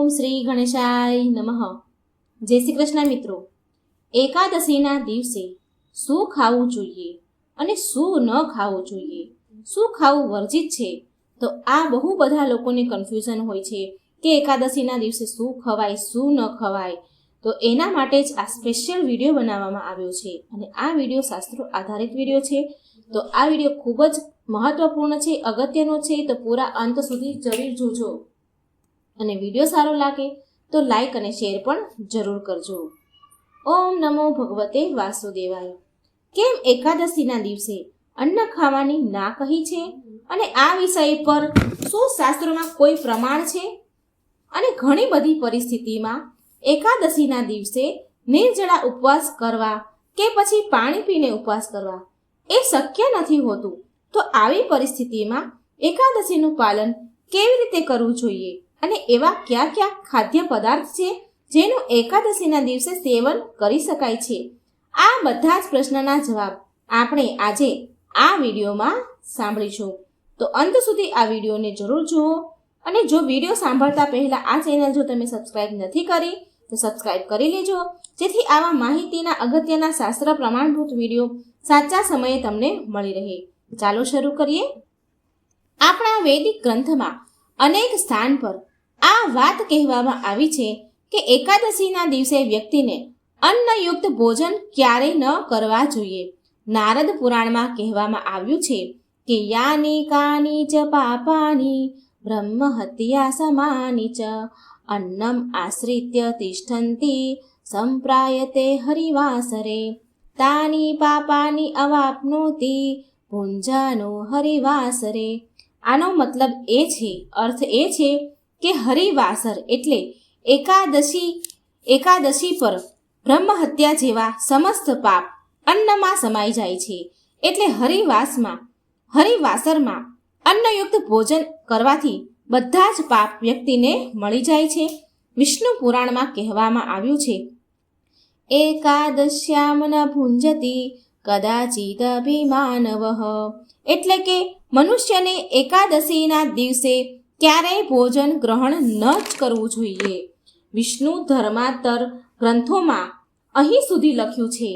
ઓમ શ્રી ગણેશાય નમઃ। જય શ્રી કૃષ્ણ મિત્રો। એકાદશીના દિવસે શું ખાવું જોઈએ અને શું ન ખાવું જોઈએ, શું ખાવું વર્જિત છે, તો આ બહુ બધા લોકોને કન્ફ્યુઝન હોય છે કે એકાદશીના દિવસે શું ખવાય શું ન ખવાય। તો એના માટે જ આ સ્પેશિયલ વિડીયો બનાવવામાં આવ્યો છે અને આ વિડીયો શાસ્ત્રો આધારિત વિડીયો છે। તો આ વિડીયો ખૂબ જ મહત્વપૂર્ણ છે, અગત્યનો છે, તો પૂરા અંત સુધી જરૂર જોજો અને વિડીયો સારો લાગે તો લાઈક અને શેર પણ જરૂર કરજો। ઓમ નમો ભગવતે વાસુદેવાય। કેમ એકાદશીના દિવસે અન્ન ખાવાની ના કહી છે અને આ વિષય પર શું શાસ્ત્રોમાં કોઈ પ્રમાણ છે? અને ઘણી બધી પરિસ્થિતિમાં એકાદશીના દિવસે નિર્જળા ઉપવાસ કરવા કે પછી પાણી પીને ઉપવાસ કરવા એ શક્ય નથી હોતું। તો આવી પરિસ્થિતિમાં એકાદશીનું પાલન કેવી રીતે કરવું જોઈએ અને એવા કયા કયા ખાદ્ય પદાર્થ છે જેનું એકાદશીના દિવસે સેવન કરી શકાય છે, આ બધા જ પ્રશ્નના જવાબ આપણે આજે આ વિડીયોમાં સાંભળીશું। તો અંત સુધી આ વિડીયોને જરૂર જુઓ અને જો વિડીયો સાંભળતા પહેલાં આ ચેનલ જો તમે સબસ્ક્રાઇબ નથી કરી તો સબસ્ક્રાઇબ કરી લેજો, જેથી આવા માહિતીના અગત્યના શાસ્ત્ર પ્રમાણભૂત વિડીયો સાચા સમયે તમને મળી રહે। ચાલો શરૂ કરીએ। આપણા વૈદિક ગ્રંથમાં અનેક સ્થાન પર આ વાત કહેવામાં આવી છે કે એકાદશીના દિવસે વ્યક્તિને અન્નયુક્ત ભોજન ક્યારેય ન કરવા જોઈએ। નારદ પુરાણમાં કહેવામાં આવ્યું છે કે યાની કાની ચ પાપાની બ્રહ્મ હત્યા સમાની ચ અન્નમ આશ્રિત્ય તિષ્ઠંતી સંપ્રાયતે હરિવાસરે તાની પાપાની અવાપ્નોતિ ભુંજાનો હરિવાસરે। આનો મતલબ એ છે, અર્થ એ છે કે હરિવાસર એટલે એકાદશી પર બ્રહ્મ હત્યા જેવા સમસ્ત પાપ અન્નમાં સમાઈ જાય છે। એટલે હરિવાસરમાં અન્નયુક્ત ભોજન કરવાથી બધા જ પાપ વ્યક્તિને મળી જાય છે। વિષ્ણુ પુરાણમાં કહેવામાં આવ્યું છે એકાદશ્યામ ન ભુંજતિ કદાચિદ અભિમાનવઃ, એટલે કે મનુષ્યને એકાદશીના દિવસે ક્યારેય ભોજન ગ્રહણ ન જ કરવું જોઈએ। વિષ્ણુ ધર્માંતર ગ્રંથોમાં અહીં સુધી લખ્યું છે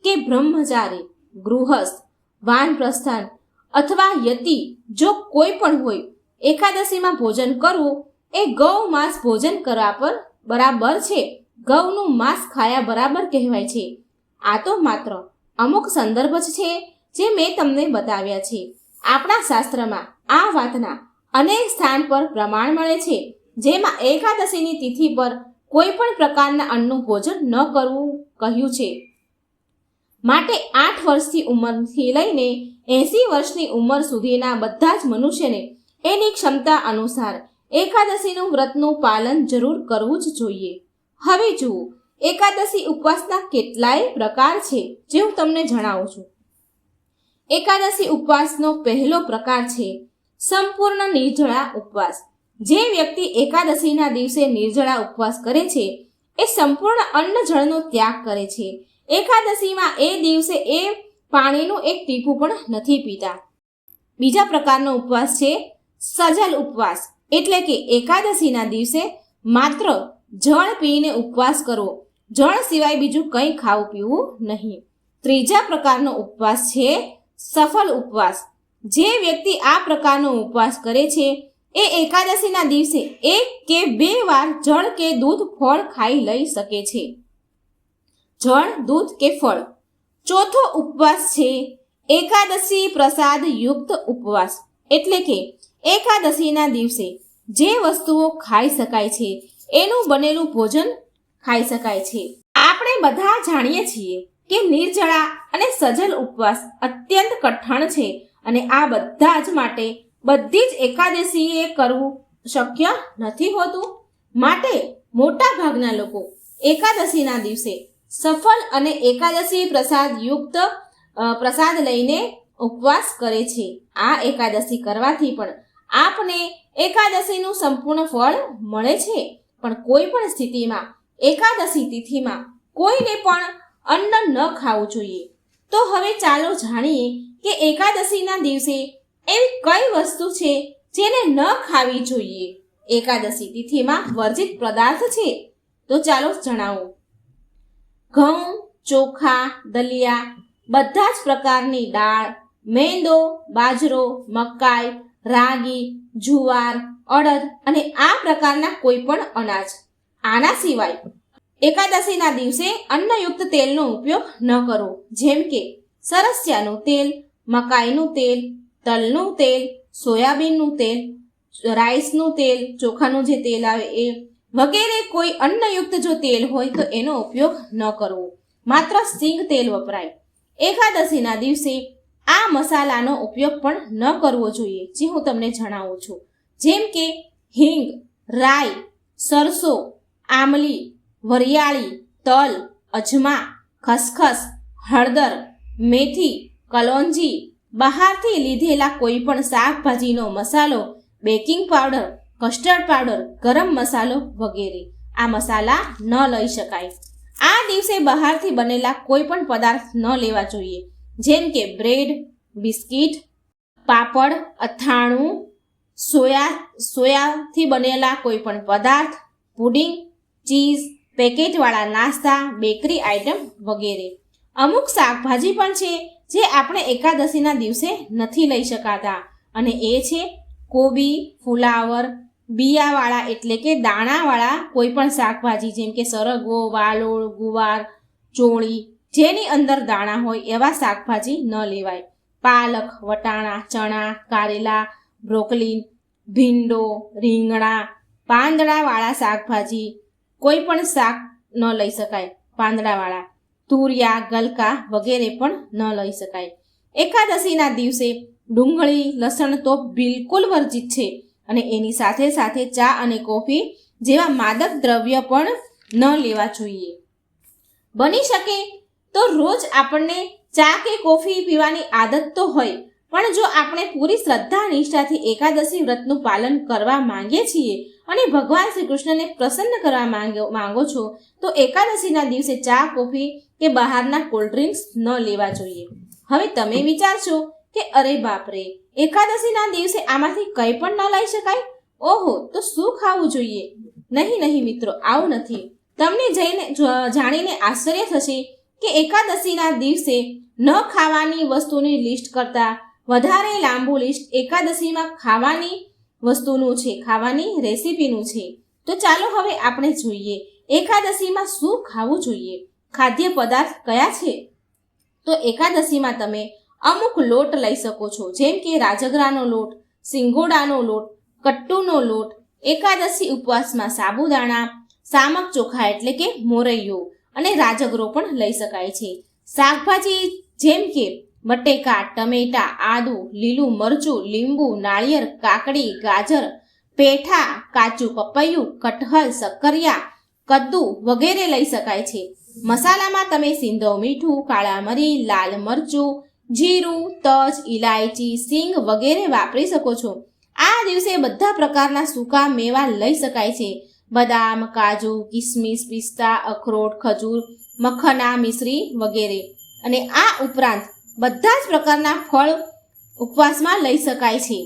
કે બ્રહ્મચારી, ગૃહસ્થ, વાનપ્રસ્થાન અથવા યતિ જો કોઈ પણ હોય, એકાદશીમાં ભોજન કરવું એ ગૌ માંસ ભોજન કરવા પર બરાબર છે, ગૌનું માંસ ખાયા બરાબર કહેવાય છે। આ તો માત્ર અમુક સંદર્ભ જ છે જે મેં તમને બતાવ્યા છે। આપણા શાસ્ત્રમાં આ વાતના અનેક સ્થાન પર પ્રમાણ મળે છે, જેમાં એકાદશીની તિથિ પર કોઈ પણ પ્રકારના અન્નનું ભોજન ન કરવું કહ્યું છે। માટે 8 વર્ષની ઉંમરથી લઈને 80 વર્ષની ઉંમર સુધીના બધા જ મનુષ્યને એની ક્ષમતા અનુસાર એકાદશીનું વ્રતનું પાલન જરૂર કરવું જ જોઈએ। હવે જુઓ, એકાદશી ઉપવાસના કેટલાય પ્રકાર છે જે હું તમને જણાવું છું। એકાદશી ઉપવાસનો પહેલો પ્રકાર છે સંપૂર્ણ નિર્જળા ઉપવાસ। જે વ્યક્તિ એકાદશીના દિવસે નિર્જળા ઉપવાસ કરે છે એ સંપૂર્ણ અન્ન જળનો ત્યાગ કરે છે। એકાદશીમાં એ દિવસે એ પાણીનું એક ટીપું પણ નથી પીતા। બીજા પ્રકારનો ઉપવાસ છે સજલ ઉપવાસ, એટલે કે એકાદશીના દિવસે માત્ર જળ પીને ઉપવાસ કરવો, જળ સિવાય બીજું કંઈ ખાવું પીવું નહીં। ત્રીજા પ્રકારનો ઉપવાસ છે સફલ ઉપવાસ। જે વ્યક્તિ આ પ્રકારનો ઉપવાસ કરે છે એ એકાદશીના દિવસે 1 કે 2 વાર જળ કે દૂધ ફળ ખાઈ લઈ શકે છે। જળ, દૂધ કે ફળ। ચોથો ઉપવાસ છે એકાદશી પ્રસાદ યુક્ત ઉપવાસ, એટલે કે એકાદશીના દિવસે જે વસ્તુઓ ખાઈ શકાય છે એનું બનેલું ભોજન ખાઈ શકાય છે। આપણે બધા જાણીએ છીએ કે નિર્જળા અને સજલ ઉપવાસ અત્યંત કઠણ છે અને આ બધા જ માટે બધી જ એકાદશીએ કરવું શક્ય નથી હોતું। માટે મોટા ભાગના લોકો એકાદશીના દિવસે સફલ અને એકાદશી પ્રસાદ યુક્ત પ્રસાદ લઈને ઉપવાસ કરે છે। આ એકાદશી કરવાથી પણ આપને એકાદશીનું સંપૂર્ણ ફળ મળે છે, પણ કોઈ પણ સ્થિતિમાં એકાદશી તિથિમાં કોઈને પણ અન્ન ન ખાવું જોઈએ। તો હવે ચાલો જાણીએ કે એકાદશીના દિવસે એવી કઈ વસ્તુ છે જેને ન ખાવી જોઈએ। એકાદશી તિથિમાં વર્જિત પદાર્થ છે? તો ચાલો જણાવો. ઘઉં, ચોખા, દલિયા, બધા જ પ્રકારની દાળ, મેંદો, બાજરો, મકાઈ, રાગી, જુવાર, અડદ અને આ પ્રકારના કોઈ પણ અનાજ. આના સિવાય એકાદશીના દિવસે અન્નયુક્ત તેલનો ઉપયોગ ન કરો, જેમ કે સરસિયાનું તેલ, મકાઈનું તેલ, તલનું તેલ, સોયાબીનનું તેલ, રાઈસનું તેલ, ચોખાનું જે તેલ આવે એ વગેરે કોઈ અન્નયુક્ત જો તેલ હોય તો એનો ઉપયોગ ન કરવો. માત્ર સિંગ તેલ વપરાય. એકાદશીના દિવસે આ મસાલાનો ઉપયોગ પણ ન કરવો જોઈએ, જે હું તમને જણાવું છું. જેમ કે હિંગ, રાઈ, સરસો, આમલી, વરિયાળી, તલ, અજમા, ખસખસ, હળદર, મેથી, કલોંજી, બહારથી લીધેલા કોઈ પણ શાકભાજીનો મસાલો, બેકિંગ પાવડર, કસ્ટર્ડ પાવડર, ગરમ મસાલો વગેરે આ મસાલા ન લઈ શકાય. આ દિવસે બહારથી બનેલા કોઈ પણ પદાર્થ ન લેવા જોઈએ, જેમ કે બ્રેડ, બિસ્કિટ, પાપડ, અથાણું, સોયાથી બનેલા કોઈ પણ પદાર્થ, પુડિંગ, ચીઝ, પેકેટવાળા નાસ્તા, બેકરી આઇટમ વગેરે. અમુક શાકભાજી પણ છે જે આપણે એકાદશીના દિવસે નથી લઈ શકાતા, અને એ છે કોબી, ફુલાવર, બિયાવાળા એટલે કે દાણાવાળા કોઈ પણ શાકભાજી, જેમ કે સરગવો, વાલોળ, ગુવાર, ચોળી, જેની અંદર દાણા હોય એવા શાકભાજી ન લેવાય. પાલક, વટાણા, ચણા, કારેલા, બ્રોકલી, ભીંડો, રીંગણા, પાંદડાવાળા શાકભાજી કોઈ પણ શાક ન લઈ શકાય. પાંદડાવાળા તુરિયા, ગલકા વગેરે પણ ન લઈ શકાય. એકાદશીના દિવસે ડુંગળી, લસણ તો બિલકુલ વર્જિત છે, અને એની સાથે સાથે ચા અને કોફી જેવા માદક દ્રવ્ય પણ ન લેવા જોઈએ. બની શકે તો રોજ આપણને ચા કે કોફી પીવાની આદત તો હોય, પણ જો આપણે પૂરી શ્રદ્ધા નિષ્ઠાથી એકાદશી વ્રતનું પાલન કરવા માંગીએ છીએ અને ભગવાન શ્રી કૃષ્ણને પ્રસન્ન કરવા માંગો છો, તો એકાદશીના દિવસે ચા, કોફી કે બહારના કોલ્ડ ડ્રિંક્સ ન લેવા જોઈએ. હવે તમે વિચારશો કે અરે બાપરે, એકાદશીના દિવસે આમાંથી કંઈ પણ ન લઈ શકાય? ઓહો, તો શું ખાવું જોઈએ? નહીં મિત્રો, આવું નથી. તમને જાણીને આશ્ચર્ય થશે કે એકાદશીના દિવસે ન ખાવાની વસ્તુની લિસ્ટ કરતાં વધારે લાંબુ લિસ્ટ એકાદશીમાં ખાવાની વસ્તુનું છે, ખાવાની રેસીપીનું છે. તો ચાલો હવે આપણે જોઈએ એકાદશીમાં શું ખાવું જોઈએ. ખાદ્ય પદાર્થ કયા છે? તો એકાદશીમાં તમે અમુક લોટ લઈ શકો છો, જેમ કે રાજગરાનો લોટ, સિંગોડાનો લોટ, કટ્ટુનો લોટ. એકાદશી ઉપવાસમાં સાબુદાણા, સામક ચોખા એટલે કે મોરૈયો અને રાજગરો પણ લઈ શકાય છે. શાકભાજી જેમ કે બટેકા, ટમેટા, આદુ, લીલું મરચું, લીંબુ, નાળિયેર, કાકડી, ગાજર, પેઠા, કાચું પપૈયું, કટહલ, શક્કરિયા, કદ્દુ વગેરે લઈ શકાય છે. મસાલામાં તમે સિંધવ મીઠું, કાળા મરી, લાલ મરચું, જીરું, તજ, ઇલાયચી, સિંગ વગેરે વાપરી શકો છો. આ દિવસે બધા પ્રકારના સૂકા મેવા લઈ શકાય છે. બદામ, કાજુ, કિસમિસ, પિસ્તા, અખરોટ, ખજૂર, મખના, મિશ્રી વગેરે. અને આ ઉપરાંત બધા જ પ્રકારના ફળ ઉપવાસમાં લઈ શકાય છે.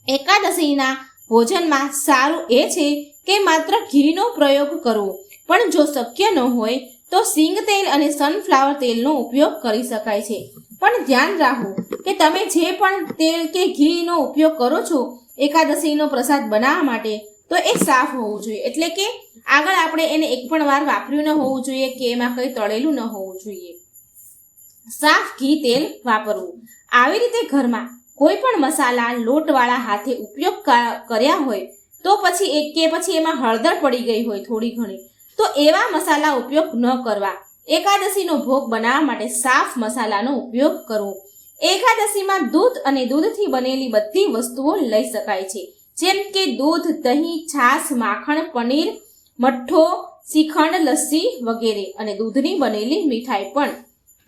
એકાદશીના ભોજનમાં સારું એ છે કે માત્ર ઘીનો પ્રયોગ કરવો, પણ જો શક્ય ન હોય તો સિંગ તેલ અને સનફ્લાવર તેલનો ઉપયોગ કરી શકાય છે. પણ ધ્યાન રાખો કે તમે જે પણ તેલ કે ઘીનો ઉપયોગ કરો છો એકાદશીનો પ્રસાદ બનાવવા માટે, તો એ સાફ હોવું જોઈએ. એટલે કે આગળ આપણે એને એક પણ વાર વાપર્યું ન હોવું જોઈએ કે એમાં કંઈ તળેલું ન હોવું જોઈએ. સાફ ઘી તેલ વાપરવું. આવી રીતે ઘરમાં કોઈ પણ મસાલા લોટવાળા હાથે ઉપયોગ કર્યા હોય તો પછી એમાં હળદર પડી ગઈ હોય થોડી ઘણી, તો એવા મસાલા ઉપયોગ ન કરવા. એકાદશીનો ભોગ બનાવવા માટે સાફ મસાલાનો ઉપયોગ કરવો. એકાદશીમાં દૂધ અને દૂધથી બનેલી બધી વસ્તુઓ લઈ શકાય છે, જેમ કે દૂધ, દહીં, છાશ, માખણ, પનીર, મઠ્ઠો, શ્રીખંડ, લસ્સી વગેરે. અને દૂધની બનેલી મીઠાઈ પણ.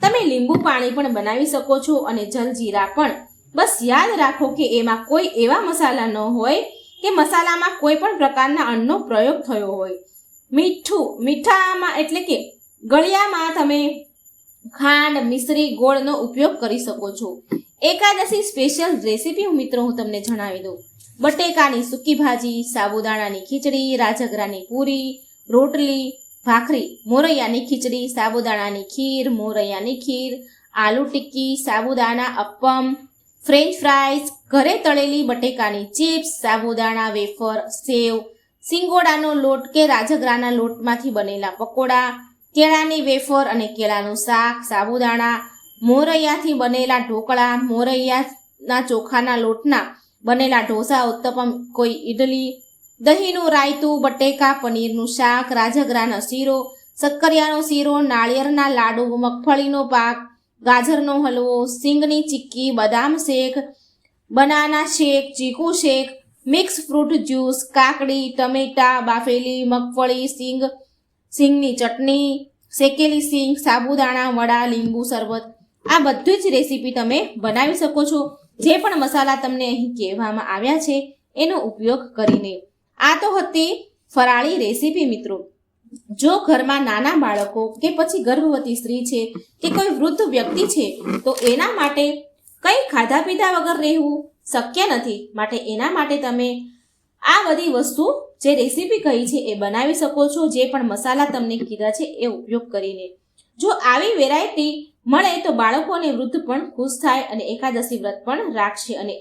તમે લીંબુ પાણી પણ બનાવી શકો છો અને જલજીરા પણ. બસ યાદ રાખો કે એમાં કોઈ એવા મસાલા ન હોય કે મસાલામાં કોઈ પણ પ્રકારના અન્નનો પ્રયોગ થયો હોય. મીઠામાં એટલે કે ગળ્યામાં તમે ખાંડ, મિશ્રી, ગોળનો ઉપયોગ કરી શકો છો. એકાદશી સ્પેશિયલ રેસીપી મિત્રો હું તમને જણાવી દઉં. બટેકાની સૂકી ભાજી, સાબુદાણાની ખીચડી, રાજગરાની પૂરી, રોટલી, ભાખરી, મોરૈયાની ખીચડી, સાબુદાણાની ખીર, મોરૈયાની ખીર, આલુ ટિક્કી, સાબુદાણા અપ્પમ, ફ્રેન્ચ ફ્રાઈઝ, ઘરે તળેલી બટેકાની ચિપ્સ, સાબુદાણા વેફર, સેવ, સિંગોડાનો લોટ કે રાજગરાના લોટમાંથી બનેલા પકોડા, કેળાની વેફર અને કેળાનું શાક, સાબુદાણા, મોરૈયાથી બનેલા ઢોકળા, મોરૈયાના ચોખાના લોટના બનેલા ઢોસા, ઉત્તપમ, કોઈ ઈડલી, દહીંનું રાયતું, બટેકા પનીરનું શાક, રાજગરાનો શીરો, શક્કરિયાનો શીરો, નાળિયેરના લાડુ, મગફળીનો પાક, ગાજરનો હલવો, સિંગની ચીક્કી, બદામ શેક, બનાના શેક, ચીકુ શેક, મિક્સ ફ્રૂટ જ્યુસ, કાકડી, ટમેટા, બાફેલી મગફળી, સિંગની ચટણી, શેકેલી સિંગ, સાબુદાણા વડા, લીંબુ શરબત, આ બધી જ રેસીપી તમે બનાવી શકો છો જે પણ મસાલા તમને અહીં કહેવામાં આવ્યા છે એનો ઉપયોગ કરીને. આ તો હતી ફરાળી રેસીપી મિત્રો. જો ઘરમાં નાના બાળકો કે પછી ગર્ભવતી સ્ત્રી છે કે કોઈ વૃદ્ધ વ્યક્તિ છે તો એના માટે કંઈ ખાધા પીધા વગર રહેવું શક્ય નથી. માટે એના માટે તમે આ બધી વસ્તુ જે રેસીપી કહી છે એ બનાવી શકો છો જે પણ મસાલા તમને કીધા છે એ ઉપયોગ કરીને. જો આવી વેરાયટી મળે તો બાળકો અને વૃદ્ધ પણ ખુશ થાય અને એકાદશી વ્રત પણ રાખશે અને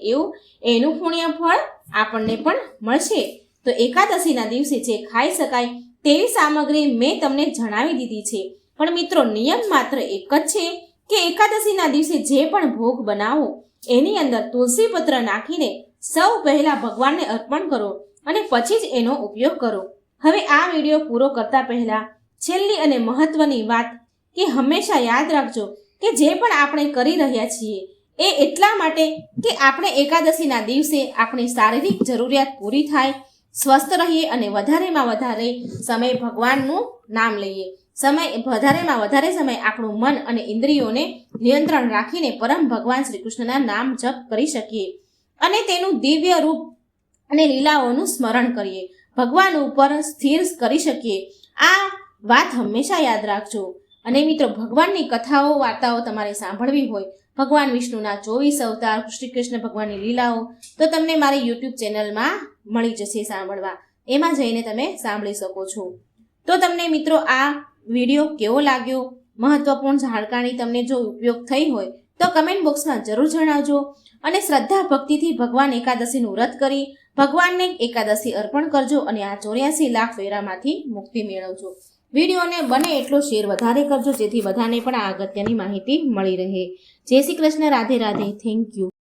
એનું પુણ્ય ફળ આપણને પણ મળશે. તો એકાદશીના દિવસે જે ખાઈ શકાય તેવી સામગ્રી મેં તમને જણાવી દીધી છે. પણ મિત્રો નિયમ માત્ર એક જ છે કે એકાદશીના દિવસે જે પણ ભોગ બનાવો એની અંદર તુલસી પત્ર નાખીને સૌ પહેલા ભગવાનને અર્પણ કરો અને પછી જ એનો ઉપયોગ કરો. હવે આ વિડીયો પૂરો કરતા પહેલા છેલ્લી અને મહત્વની વાત કે હંમેશા યાદ રાખજો કે જે પણ આપણે કરી રહ્યા છીએ એ એટલા માટે કે આપણે એકાદશીના દિવસે આપણી શારીરિક જરૂરિયાત પૂરી થાય, સ્વસ્થ રહીએ અને વધારેમાં વધારે સમય ભગવાનનું નામ લઈએ. વધારેમાં વધારે સમય આપણું મન અને ઇન્દ્રિયોને નિયંત્રણ રાખીને પરમ ભગવાન શ્રી કૃષ્ણના નામ જપ કરી શકીએ અને તેનું દિવ્ય રૂપ અને લીલાઓનું સ્મરણ કરીએ, ભગવાન ઉપર સ્થિર કરી શકીએ. આ વાત હંમેશા યાદ રાખજો. અને મિત્રો ભગવાનની કથાઓ વાર્તાઓ તમારે સાંભળવી હોય, ભગવાન વિષ્ણુના 24 અવતાર, શ્રી કૃષ્ણ ભગવાનની લીલાઓ, તો તમને મારી યુટ્યુબ ચેનલમાં મળી જશે સાંભળવા. એમાં જઈને તમે સાંભળી શકો છો. તો તમને મિત્રો આ વિડીયો કેવો લાગ્યો, મહત્વપૂર્ણ જાણકારી તમને જો ઉપયોગ થઈ હોય તો કમેન્ટ બોક્સમાં જરૂર જણાવજો. અને શ્રદ્ધા ભક્તિથી ભગવાન એકાદશીનું વ્રત કરી ભગવાનને એકાદશી અર્પણ કરજો અને આ 84 લાખ વેરામાંથી મુક્તિ મેળવજો. વિડીયોને બને એટલો શેર વધારે કરજો જેથી બધાને પણ આ અગત્યની માહિતી મળી રહે. જય શ્રી કૃષ્ણ, રાધે રાધે, થેન્ક યુ.